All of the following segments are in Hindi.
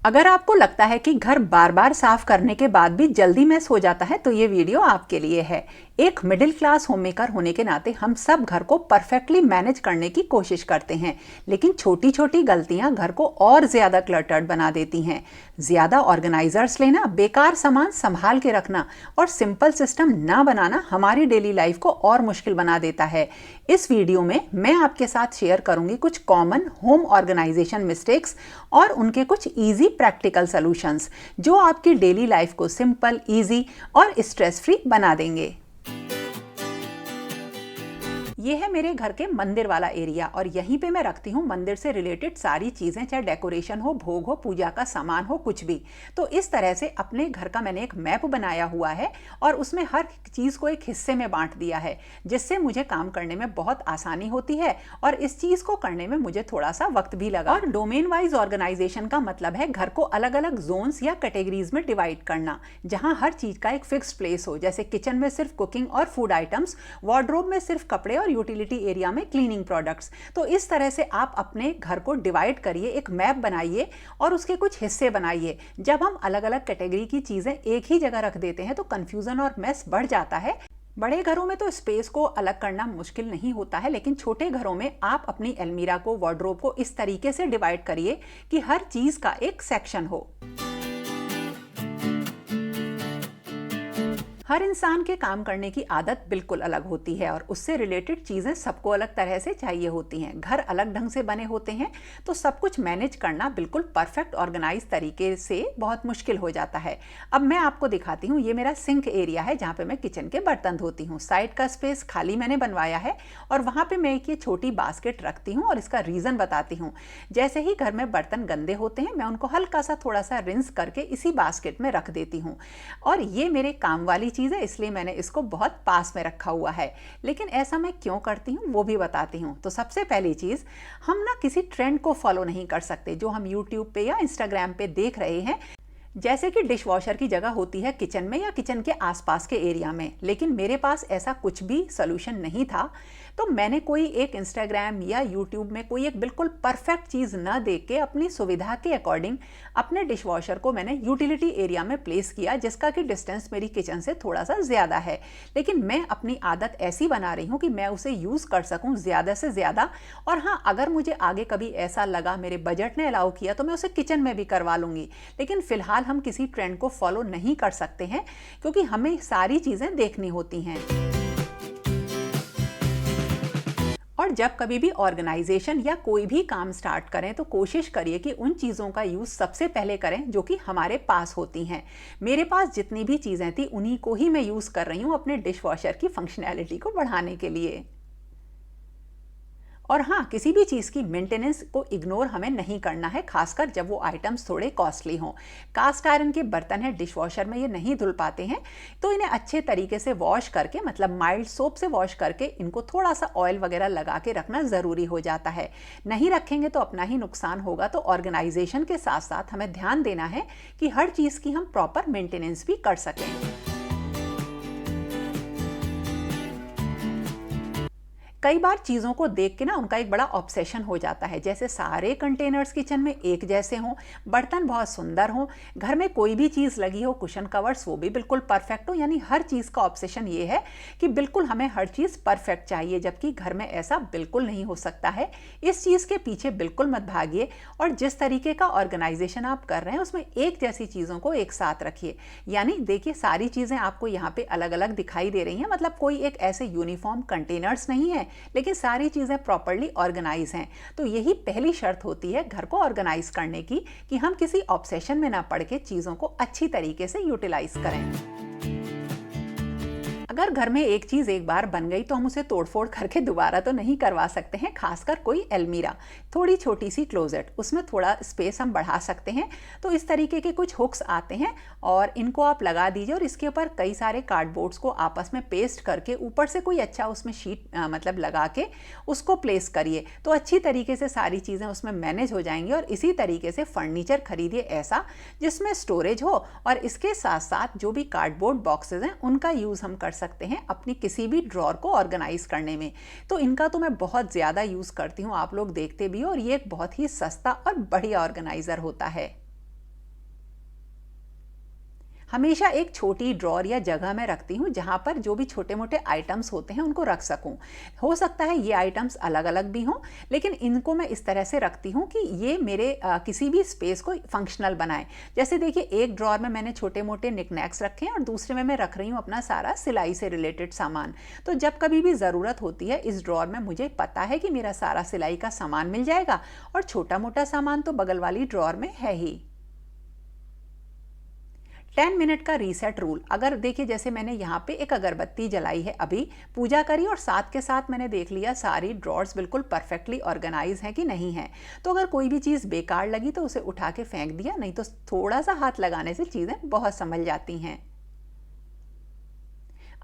अगर आपको लगता है कि घर बार बार साफ करने के बाद भी जल्दी मैस हो जाता है तो ये वीडियो आपके लिए है। एक मिडिल क्लास होममेकर होने के नाते हम सब घर को परफेक्टली मैनेज करने की कोशिश करते हैं, लेकिन छोटी छोटी गलतियां घर को और ज्यादा क्लटर्ड बना देती हैं। ज्यादा ऑर्गेनाइजर्स लेना, बेकार सामान संभाल के रखना और सिंपल सिस्टम ना बनाना हमारी डेली लाइफ को और मुश्किल बना देता है। इस वीडियो में मैं आपके साथ शेयर करूंगी कुछ कॉमन होम ऑर्गेनाइजेशन मिस्टेक्स और उनके कुछ इजी प्रैक्टिकल सॉल्यूशंस जो आपकी डेली लाइफ को सिंपल, इजी और स्ट्रेस फ्री बना देंगे। ये है मेरे घर के मंदिर वाला एरिया और यहीं पे मैं रखती हूँ मंदिर से रिलेटेड सारी चीज़ें, चाहे डेकोरेशन हो, भोग हो, पूजा का सामान हो, कुछ भी। तो इस तरह से अपने घर का मैंने एक मैप बनाया हुआ है और उसमें हर चीज़ को एक हिस्से में बांट दिया है, जिससे मुझे काम करने में बहुत आसानी होती है और इस चीज़ को करने में मुझे थोड़ा सा वक्त भी लगा। और डोमेन वाइज ऑर्गेनाइजेशन का मतलब है घर को अलग अलग जोन्स या कैटेगरीज में डिवाइड करना, जहाँ हर चीज़ का एक फिक्स्ड प्लेस हो। जैसे किचन में सिर्फ कुकिंग और फूड आइटम्स, वार्डरोब में सिर्फ कपड़े और यूटिलिटी एरिया में क्लीनिंग प्रोडक्ट्स। तो इस तरह से आप अपने घर को डिवाइड करिए, एक मैप बनाइए और उसके कुछ हिस्से बनाइए। जब हम अलग अलग कैटेगरी की चीजें एक ही जगह रख देते हैं तो कंफ्यूजन और मेस बढ़ जाता है। बड़े घरों में तो स्पेस को अलग करना मुश्किल नहीं होता है, लेकिन छोटे घरों में आप अपनी अलमीरा को, वार्डरोब को इस तरीके से डिवाइड करिए कि हर चीज का एक सेक्शन हो। हर इंसान के काम करने की आदत बिल्कुल अलग होती है और उससे रिलेटेड चीज़ें सबको अलग तरह से चाहिए होती हैं। घर अलग ढंग से बने होते हैं तो सब कुछ मैनेज करना बिल्कुल परफेक्ट ऑर्गेनाइज तरीके से बहुत मुश्किल हो जाता है। अब मैं आपको दिखाती हूँ, ये मेरा सिंक एरिया है जहाँ पे मैं किचन के बर्तन धोती हूँ। साइड का स्पेस खाली मैंने बनवाया है और वहाँ पर मैं एक ये छोटी बास्केट रखती हूँ और इसका रीज़न बताती हूँ। जैसे ही घर में बर्तन गंदे होते हैं मैं उनको हल्का सा थोड़ा सा रिंस करके इसी बास्केट में रख देती हूँ और ये मेरे काम वाली चीज़ है, इसलिए मैंने इसको बहुत पास में रखा हुआ है। लेकिन ऐसा मैं क्यों करती हूँ वो भी बताती हूँ। तो सबसे पहली चीज़, हम ना किसी ट्रेंड को फॉलो नहीं कर सकते जो हम यूट्यूब पे या इंस्टाग्राम पे देख रहे हैं। जैसे कि डिश वॉशर की जगह होती है किचन में या किचन के आसपास के एरिया में, लेकिन मेरे पास ऐसा कुछ भी सोल्यूशन नहीं था। तो मैंने कोई एक इंस्टाग्राम या यूट्यूब में कोई एक बिल्कुल परफेक्ट चीज़ न देख के अपनी सुविधा के अकॉर्डिंग अपने डिश वॉशर को मैंने यूटिलिटी एरिया में प्लेस किया, जिसका कि डिस्टेंस मेरी किचन से थोड़ा सा ज़्यादा है। लेकिन मैं अपनी आदत ऐसी बना रही हूँ कि मैं उसे यूज़ कर सकूँ ज़्यादा से ज़्यादा। और हाँ, अगर मुझे आगे कभी ऐसा लगा, मेरे बजट ने अलाउ किया, तो मैं उसे किचन में भी करवा लूँगी। लेकिन फ़िलहाल हम किसी ट्रेंड को फॉलो नहीं कर सकते हैं क्योंकि हमें सारी चीज़ें देखनी होती हैं। और जब कभी भी ऑर्गेनाइजेशन या कोई भी काम स्टार्ट करें तो कोशिश करिए कि उन चीज़ों का यूज़ सबसे पहले करें जो कि हमारे पास होती हैं। मेरे पास जितनी भी चीज़ें थी उन्हीं को ही मैं यूज़ कर रही हूँ अपने डिश वॉशर की फंक्शनैलिटी को बढ़ाने के लिए। और हाँ, किसी भी चीज़ की मेंटेनेंस को इग्नोर हमें नहीं करना है, खासकर जब वो आइटम्स थोड़े कॉस्टली हों। कास्ट आयरन के बर्तन हैं, डिश वॉशर में ये नहीं धुल पाते हैं, तो इन्हें अच्छे तरीके से वॉश करके, मतलब माइल्ड सोप से वॉश करके, इनको थोड़ा सा ऑयल वगैरह लगा के रखना ज़रूरी हो जाता है। नहीं रखेंगे तो अपना ही नुकसान होगा। तो ऑर्गेनाइजेशन के साथ साथ हमें ध्यान देना है कि हर चीज़ की हम प्रॉपर मेंटेनेंस भी कर सकें। कई बार चीज़ों को देख के ना उनका एक बड़ा ऑब्सेशन हो जाता है। जैसे सारे कंटेनर्स किचन में एक जैसे हों, बर्तन बहुत सुंदर हों, घर में कोई भी चीज़ लगी हो, कुशन कवर्स वो भी बिल्कुल परफेक्ट हो। यानी हर चीज़ का ऑब्सेशन ये है कि बिल्कुल हमें हर चीज़ परफेक्ट चाहिए, जबकि घर में ऐसा बिल्कुल नहीं हो सकता है। इस चीज़ के पीछे बिल्कुल मत भागिए और जिस तरीके का ऑर्गेनाइजेशन आप कर रहे हैं उसमें एक जैसी चीज़ों को एक साथ रखिए। यानी देखिए, सारी चीज़ें आपको यहाँ पे अलग अलग दिखाई दे रही हैं, मतलब कोई एक ऐसे यूनिफॉर्म कंटेनर्स नहीं है, लेकिन सारी चीज़ें प्रॉपर्ली ऑर्गेनाइज हैं। तो यही पहली शर्त होती है घर को ऑर्गेनाइज करने की, कि हम किसी ऑब्सेशन में ना पड़ के चीज़ों को अच्छी तरीके से यूटिलाइज करें। अगर घर में एक चीज़ एक बार बन गई तो हम उसे तोड़फोड़ करके दोबारा तो नहीं करवा सकते हैं। खासकर कोई अलमीरा, थोड़ी छोटी सी क्लोजेट, उसमें थोड़ा स्पेस हम बढ़ा सकते हैं। तो इस तरीके के कुछ हुक्स आते हैं और इनको आप लगा दीजिए और इसके ऊपर कई सारे कार्डबोर्ड्स को आपस में पेस्ट करके ऊपर से कोई अच्छा उसमें शीट मतलब लगा के उसको प्लेस करिए। तो अच्छी तरीके से सारी चीज़ें उसमें मैनेज हो जाएंगी। और इसी तरीके से फर्नीचर खरीदिए ऐसा जिसमें स्टोरेज हो और इसके साथ साथ जो भी कार्डबोर्ड बॉक्सेस हैं उनका यूज़ हम कर सकते हैं अपनी किसी भी ड्रॉर को ऑर्गेनाइज करने में। तो इनका तो मैं बहुत ज़्यादा यूज़ करती हूँ, आप लोग देखते भी हो, और ये एक बहुत ही सस्ता और बढ़िया ऑर्गेनाइज़र होता है। हमेशा एक छोटी ड्रॉर या जगह में रखती हूँ जहाँ पर जो भी छोटे मोटे आइटम्स होते हैं उनको रख सकूँ। हो सकता है ये आइटम्स अलग अलग भी हों, लेकिन इनको मैं इस तरह से रखती हूँ कि ये मेरे किसी भी स्पेस को फंक्शनल बनाए। जैसे देखिए, एक ड्रॉर में मैंने छोटे मोटे निकनैक्स रखे हैं और दूसरे में मैं रख रही हूँ अपना सारा सिलाई से रिलेटेड सामान। तो जब कभी भी ज़रूरत होती है इस ड्रॉर में मुझे पता है कि मेरा सारा सिलाई का सामान मिल जाएगा, और छोटा मोटा सामान तो बगल वाली ड्रॉर में है ही। 10 मिनट का रीसेट रूल। अगर देखिए, जैसे मैंने यहाँ पे एक अगरबत्ती जलाई है, अभी पूजा करी और साथ के साथ मैंने देख लिया सारी ड्रॉर्स बिल्कुल परफेक्टली ऑर्गेनाइज हैं कि नहीं है। तो अगर कोई भी चीज़ बेकार लगी तो उसे उठा के फेंक दिया, नहीं तो थोड़ा सा हाथ लगाने से चीज़ें बहुत संभल जाती हैं।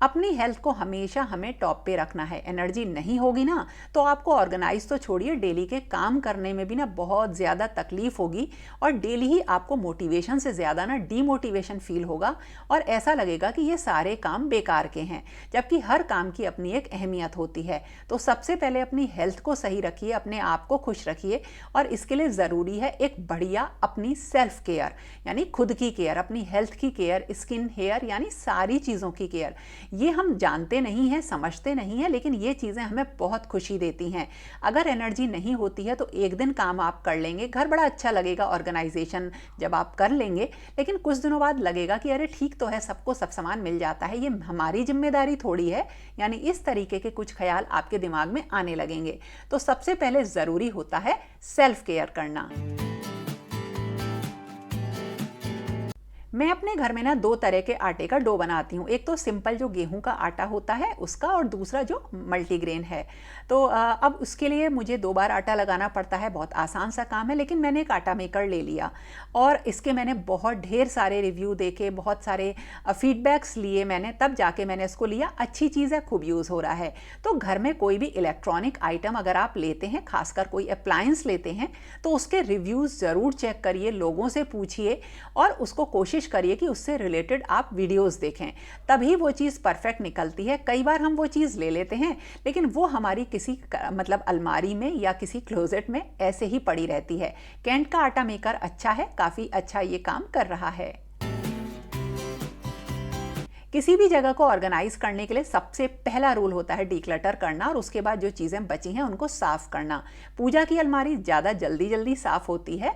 अपनी हेल्थ को हमेशा हमें टॉप पे रखना है। एनर्जी नहीं होगी ना तो आपको ऑर्गेनाइज तो छोड़िए, डेली के काम करने में भी ना बहुत ज़्यादा तकलीफ होगी, और डेली ही आपको मोटिवेशन से ज़्यादा ना डीमोटिवेशन फील होगा, और ऐसा लगेगा कि ये सारे काम बेकार के हैं, जबकि हर काम की अपनी एक अहमियत होती है। तो सबसे पहले अपनी हेल्थ को सही रखिए, अपने आप को खुश रखिए, और इसके लिए ज़रूरी है एक बढ़िया अपनी सेल्फ केयर, यानी खुद की केयर, अपनी हेल्थ की केयर, स्किन, हेयर, यानी सारी चीज़ों की केयर। ये हम जानते नहीं हैं, समझते नहीं हैं, लेकिन ये चीज़ें हमें बहुत खुशी देती हैं। अगर एनर्जी नहीं होती है तो एक दिन काम आप कर लेंगे, घर बड़ा अच्छा लगेगा, ऑर्गेनाइजेशन जब आप कर लेंगे, लेकिन कुछ दिनों बाद लगेगा कि अरे ठीक तो है, सबको सब सामान मिल जाता है, ये हमारी जिम्मेदारी थोड़ी है। यानी इस तरीके के कुछ ख्याल आपके दिमाग में आने लगेंगे। तो सबसे पहले ज़रूरी होता है सेल्फ केयर करना। मैं अपने घर में ना 2 तरह के आटे का डो बनाती हूँ। एक तो सिंपल जो गेहूं का आटा होता है उसका, और दूसरा जो मल्टीग्रेन है। तो अब उसके लिए मुझे 2 बार आटा लगाना पड़ता है, बहुत आसान सा काम है, लेकिन मैंने एक आटा मेकर ले लिया और इसके मैंने बहुत ढेर सारे रिव्यू देखे, बहुत सारे फीडबैक्स लिए मैंने, तब जाके मैंने इसको लिया। अच्छी चीज़ है, खूब यूज़ हो रहा है। तो घर में कोई भी इलेक्ट्रॉनिक आइटम अगर आप लेते हैं, खासकर कोई अप्लायंस लेते हैं, तो उसके रिव्यूज़ ज़रूर चेक करिए, लोगों से पूछिए, और उसको कोशिश करिए कि उससे रिलेटेड आप वीडियोस देखें, तभी वो चीज़ परफेक्ट निकलती है। कई बार हम वो चीज़ ले लेते हैं, लेकिन वो हमारी किसी मतलब अलमारी में या किसी क्लोजेट में ऐसे ही पड़ी रहती है। कैंट का आटा मेकर अच्छा है, काफ़ी अच्छा ये काम कर रहा है। किसी भी जगह को ऑर्गेनाइज करने के लिए सबसे पहला रूल होता है डीक्लटर करना, और उसके बाद जो चीज़ें बची हैं उनको साफ करना। पूजा की अलमारी ज़्यादा जल्दी जल्दी साफ होती है,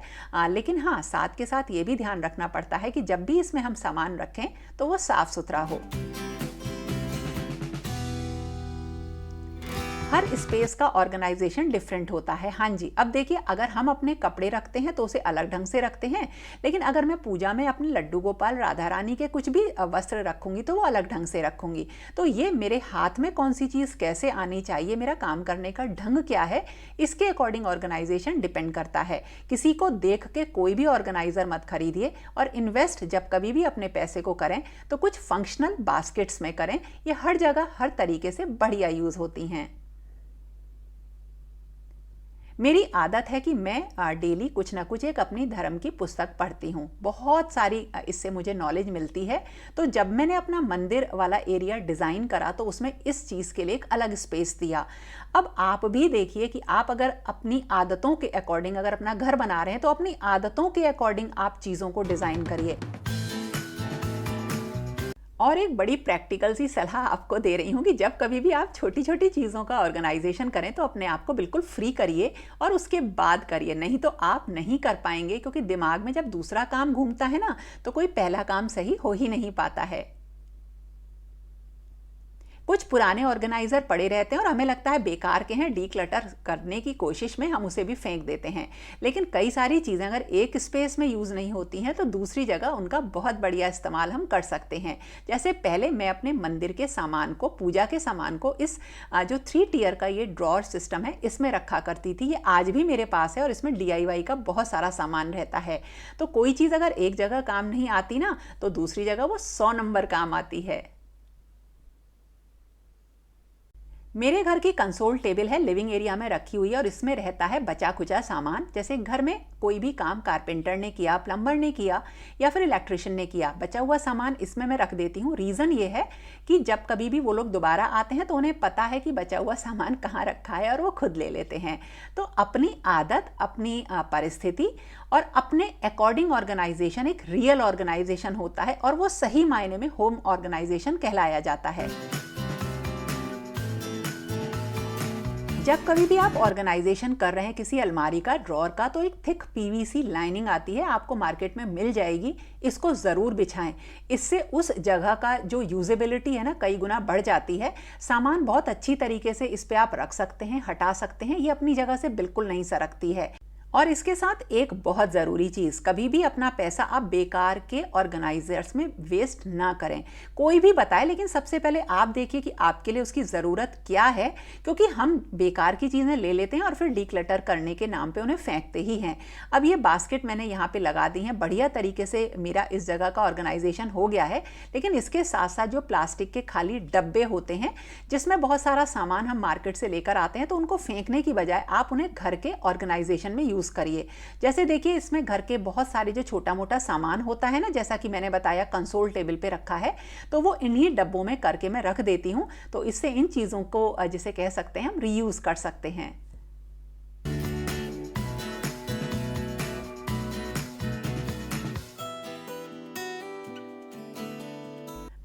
लेकिन हाँ, साथ के साथ ये भी ध्यान रखना पड़ता है कि जब भी इसमें हम सामान रखें तो वो साफ सुथरा हो। हर स्पेस का ऑर्गेनाइजेशन डिफरेंट होता है। हाँ जी, अब देखिए, अगर हम अपने कपड़े रखते हैं तो उसे अलग ढंग से रखते हैं, लेकिन अगर मैं पूजा में अपने लड्डू गोपाल, राधा रानी के कुछ भी वस्त्र रखूंगी तो वो अलग ढंग से रखूंगी। तो ये मेरे हाथ में कौन सी चीज़ कैसे आनी चाहिए, मेरा काम करने का ढंग क्या है, इसके अकॉर्डिंग ऑर्गेनाइजेशन डिपेंड करता है। किसी को देख के कोई भी ऑर्गेनाइजर मत खरीदिए, और इन्वेस्ट जब कभी भी अपने पैसे को करें तो कुछ फंक्शनल बास्केट्स में करें। ये हर जगह हर तरीके से बढ़िया यूज़ होती हैं। मेरी आदत है कि मैं डेली कुछ ना कुछ एक अपनी धर्म की पुस्तक पढ़ती हूँ। बहुत सारी इससे मुझे नॉलेज मिलती है। तो जब मैंने अपना मंदिर वाला एरिया डिज़ाइन करा तो उसमें इस चीज़ के लिए एक अलग स्पेस दिया। अब आप भी देखिए कि आप अगर अपनी आदतों के अकॉर्डिंग अगर अपना घर बना रहे हैं तो अपनी आदतों के अकॉर्डिंग आप चीज़ों को डिज़ाइन करिए। और एक बड़ी प्रैक्टिकल सी सलाह आपको दे रही हूँ कि जब कभी भी आप छोटी छोटी चीज़ों का ऑर्गेनाइजेशन करें तो अपने आप को बिल्कुल फ्री करिए और उसके बाद करिए, नहीं तो आप नहीं कर पाएंगे, क्योंकि दिमाग में जब दूसरा काम घूमता है ना तो कोई पहला काम सही हो ही नहीं पाता है। कुछ पुराने ऑर्गेनाइजर पड़े रहते हैं और हमें लगता है बेकार के हैं, डीक्लटर करने की कोशिश में हम उसे भी फेंक देते हैं। लेकिन कई सारी चीज़ें अगर एक स्पेस में यूज़ नहीं होती हैं तो दूसरी जगह उनका बहुत बढ़िया इस्तेमाल हम कर सकते हैं। जैसे पहले मैं अपने मंदिर के सामान को, पूजा के सामान को इस जो 3 टियर का ये ड्रॉर सिस्टम है इसमें रखा करती थी। ये आज भी मेरे पास है और इसमें DIY का बहुत सारा सामान रहता है। तो कोई चीज़ अगर एक जगह काम नहीं आती ना तो दूसरी जगह वो 100 नंबर काम आती है। मेरे घर की कंसोल टेबल है, लिविंग एरिया में रखी हुई है और इसमें रहता है बचा खुचा सामान। जैसे घर में कोई भी काम कारपेंटर ने किया, प्लम्बर ने किया या फिर इलेक्ट्रिशियन ने किया, बचा हुआ सामान इसमें मैं रख देती हूँ। रीज़न ये है कि जब कभी भी वो लोग दोबारा आते हैं तो उन्हें पता है कि बचा हुआ सामान कहाँ रखा है और वो खुद ले लेते हैं। तो अपनी आदत, अपनी परिस्थिति और अपने अकॉर्डिंग ऑर्गेनाइजेशन एक रियल ऑर्गेनाइजेशन होता है और वो सही मायने में होम ऑर्गेनाइजेशन कहलाया जाता है। जब कभी भी आप ऑर्गेनाइजेशन कर रहे हैं किसी अलमारी का, ड्रॉर का, तो एक थिक पीवीसी लाइनिंग आती है, आपको मार्केट में मिल जाएगी। इसको ज़रूर बिछाएं। इससे उस जगह का जो यूजेबिलिटी है ना, कई गुना बढ़ जाती है। सामान बहुत अच्छी तरीके से इस पे आप रख सकते हैं, हटा सकते हैं, ये अपनी जगह से बिल्कुल नहीं सरकती है। और इसके साथ एक बहुत ज़रूरी चीज़, कभी भी अपना पैसा आप बेकार के ऑर्गेनाइजर्स में वेस्ट ना करें। कोई भी बताए, लेकिन सबसे पहले आप देखिए कि आपके लिए उसकी ज़रूरत क्या है, क्योंकि हम बेकार की चीज़ें ले लेते हैं और फिर डीक्लटर करने के नाम पे उन्हें फेंकते ही हैं। अब ये बास्केट मैंने यहाँ पे लगा दी हैं, बढ़िया तरीके से मेरा इस जगह का ऑर्गेनाइजेशन हो गया है। लेकिन इसके साथ साथ जो प्लास्टिक के खाली डब्बे होते हैं जिसमें बहुत सारा सामान हम मार्केट से लेकर आते हैं, तो उनको फेंकने की बजाय आप उन्हें घर के ऑर्गेनाइजेशन में यूज़ करिए। जैसे देखिए, इसमें घर के बहुत सारे जो छोटा मोटा सामान होता है ना, जैसा कि मैंने बताया कंसोल टेबल पे रखा है, तो वो इन्हीं डब्बों में करके मैं रख देती हूँ। तो इससे इन चीज़ों को जिसे कह सकते हैं हम रीयूज़ कर सकते हैं।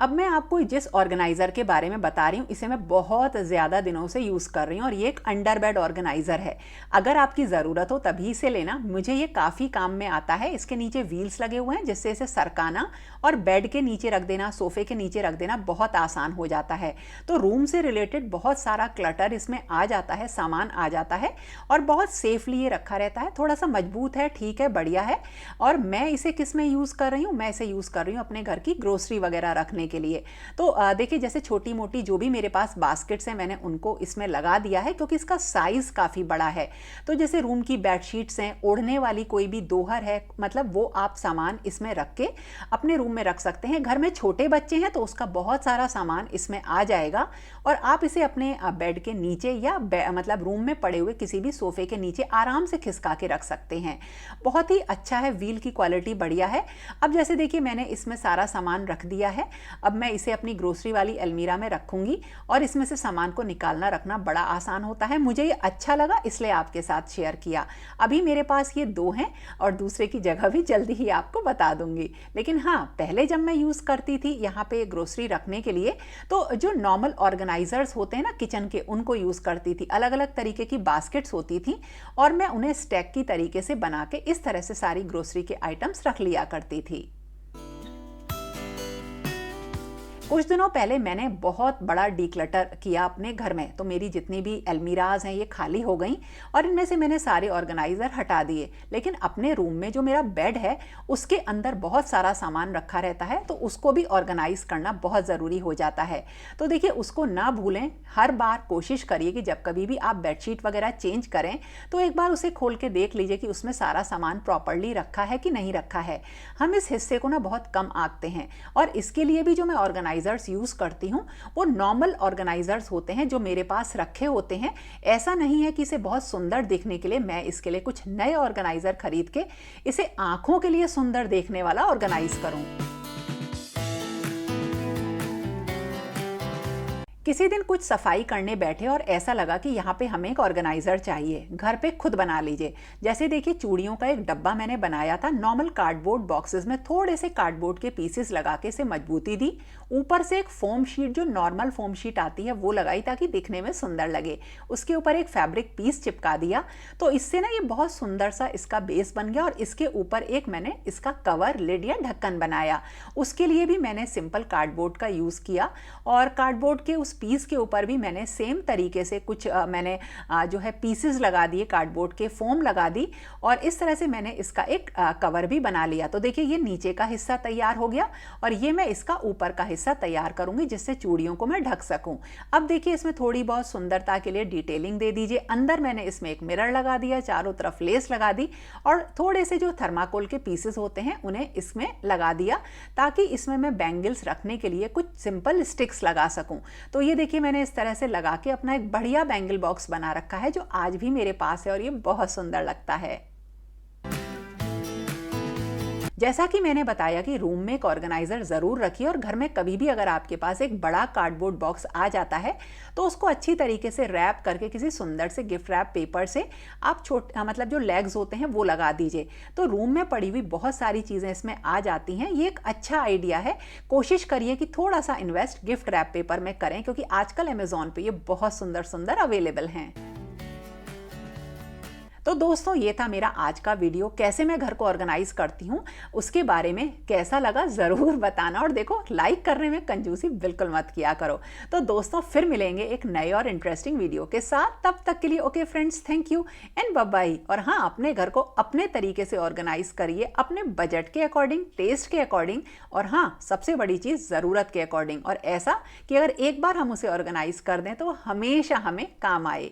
अब मैं आपको जिस ऑर्गेनाइज़र के बारे में बता रही हूँ, इसे मैं बहुत ज़्यादा दिनों से यूज़ कर रही हूँ और ये एक अंडर बेड ऑर्गेनाइज़र है। अगर आपकी ज़रूरत हो तभी इसे लेना, मुझे ये काफ़ी काम में आता है। इसके नीचे व्हील्स लगे हुए हैं जिससे इसे सरकाना और बेड के नीचे रख देना, सोफ़े के नीचे रख देना बहुत आसान हो जाता है। तो रूम से रिलेटेड बहुत सारा क्लटर इसमें आ जाता है, सामान आ जाता है और बहुत सेफली ये रखा रहता है। थोड़ा सा मजबूत है, ठीक है, बढ़िया है। और मैं इसे किस में यूज़ कर रही हूँ? मैं इसे यूज़ कर रही हूँ अपने घर की ग्रोसरी वगैरह रखने के लिए। तो देखिए, जैसे छोटी मोटी जो भी मेरे पास बास्केट्स हैं, मैंने उनको इसमें लगा दिया है क्योंकि इसका साइज काफ़ी बड़ा है। तो जैसे रूम की बेडशीट्स हैं, ओढ़ने वाली कोई भी दोहर है, मतलब वो आप सामान इसमें रख के अपने रूम में रख सकते हैं। घर में छोटे बच्चे हैं तो उसका बहुत सारा सामान इसमें आ जाएगा और आप इसे अपने बेड के नीचे या मतलब रूम में पड़े हुए किसी भी सोफे के नीचे आराम से खिसका के रख सकते हैं। बहुत ही अच्छा है, व्हील की क्वालिटी बढ़िया है। अब जैसे देखिए, मैंने इसमें सारा सामान रख दिया है। अब मैं इसे अपनी ग्रोसरी वाली अलमीरा में रखूंगी और इसमें से सामान को निकालना रखना बड़ा आसान होता है। मुझे ये अच्छा लगा इसलिए आपके साथ शेयर किया। अभी मेरे पास ये 2 हैं और दूसरे की जगह भी जल्दी ही आपको बता दूंगी। लेकिन हाँ, पहले जब मैं यूज़ करती थी यहाँ पे ग्रोसरी रखने के लिए, तो जो नॉर्मल ऑर्गेनाइजर्स होते हैं ना किचन के, उनको यूज़ करती थी। अलग अलग तरीके की बास्केट्स होती थी और मैं उन्हें स्टैक की तरीके से बना के इस तरह से सारी ग्रोसरी के आइटम्स रख लिया करती थी। कुछ दिनों पहले मैंने बहुत बड़ा डीक्लटर किया अपने घर में, तो मेरी जितनी भी अलमीराज हैं ये खाली हो गई और इनमें से मैंने सारे ऑर्गेनाइज़र हटा दिए। लेकिन अपने रूम में जो मेरा बेड है उसके अंदर बहुत सारा सामान रखा रहता है, तो उसको भी ऑर्गेनाइज करना बहुत ज़रूरी हो जाता है। तो देखिए, उसको ना भूलें। हर बार कोशिश करिए कि जब कभी भी आप बेडशीट वगैरह चेंज करें तो एक बार उसे खोल के देख लीजिए कि उसमें सारा सामान प्रॉपरली रखा है कि नहीं रखा है। हम इस हिस्से को ना बहुत कम आंकते हैं और इसके लिए भी जो मैं ऑर्गेनाइजर्स यूज़ करती हूँ वो नॉर्मल ऑर्गेनाइजर्स होते हैं जो मेरे पास रखे होते हैं। ऐसा नहीं है कि इसे बहुत सुंदर दिखने के लिए मैं इसके लिए कुछ नए ऑर्गेनाइजर खरीद के इसे आंखों के लिए सुंदर देखने वाला ऑर्गेनाइज करूँ। किसी दिन कुछ सफाई करने बैठे और ऐसा लगा कि यहाँ पे हमें एक ऑर्गेनाइज़र चाहिए। घर पे खुद बना लीजिए। जैसे देखिए, चूड़ियों का एक डब्बा मैंने बनाया था नॉर्मल कार्डबोर्ड बॉक्सेस में, थोड़े से कार्डबोर्ड के पीसेस लगा के इसे मजबूती दी। ऊपर से एक फोम शीट, जो नॉर्मल फोम शीट आती है, वो लगाई ताकि दिखने में सुंदर लगे। उसके ऊपर एक फैब्रिक पीस चिपका दिया, तो इससे ना ये बहुत सुंदर सा इसका बेस बन गया। और इसके ऊपर एक मैंने इसका कवर, लिड या ढक्कन बनाया। उसके लिए भी मैंने सिंपल कार्डबोर्ड का यूज़ किया और कार्डबोर्ड के उस पीस के ऊपर भी मैंने सेम तरीके से कुछ मैंने जो है पीसेस लगा दिए, कार्डबोर्ड के फोम लगा दी और इस तरह से मैंने इसका एक कवर भी बना लिया। तो देखिए, ये नीचे का हिस्सा तैयार हो गया और ये मैं इसका ऊपर का हिस्सा तैयार करूंगी जिससे चूड़ियों को मैं ढक सकूं। अब देखिए, इसमें थोड़ी बहुत सुंदरता के लिए डिटेलिंग दे दीजिए। अंदर मैंने इसमें एक मिरर लगा दिया, चारों तरफ लेस लगा दी और थोड़े से जो थर्माकोल के पीसेस होते हैं उन्हें इसमें लगा दिया ताकि इसमें मैं बैंगल्स रखने के लिए कुछ सिंपल स्टिक्स लगा सकूं। तो ये देखिए मैंने इस तरह से लगा के अपना एक बढ़िया बैंगल बॉक्स बना रखा है जो आज भी मेरे पास है और ये बहुत सुंदर लगता है। जैसा कि मैंने बताया कि रूम में एक ऑर्गेनाइजर जरूर रखिए और घर में कभी भी अगर आपके पास एक बड़ा कार्डबोर्ड बॉक्स आ जाता है तो उसको अच्छी तरीके से रैप करके किसी सुंदर से गिफ्ट रैप पेपर से आप मतलब जो लेग्स होते हैं वो लगा दीजिए, तो रूम में पड़ी हुई बहुत सारी चीजें इसमें आ जाती हैं। ये एक अच्छा आइडिया है। कोशिश करिए कि थोड़ा सा इन्वेस्ट गिफ्ट रैप पेपर में करें क्योंकि आजकल अमेजोन पे ये बहुत सुंदर सुंदर अवेलेबल हैं। तो दोस्तों ये था मेरा आज का वीडियो। कैसे मैं घर को ऑर्गेनाइज करती हूँ उसके बारे में कैसा लगा ज़रूर बताना, और देखो लाइक करने में कंजूसी बिल्कुल मत किया करो। तो दोस्तों फिर मिलेंगे एक नए और इंटरेस्टिंग वीडियो के साथ, तब तक के लिए okay friends, thank you and bye bye. और हाँ, अपने घर को अपने तरीके से ऑर्गेनाइज करिए, अपने बजट के अकॉर्डिंग, टेस्ट के अकॉर्डिंग, और हाँ सबसे बड़ी चीज़ ज़रूरत के अकॉर्डिंग, और ऐसा कि अगर एक बार हम उसे ऑर्गेनाइज कर दें तो हमेशा हमें काम आए।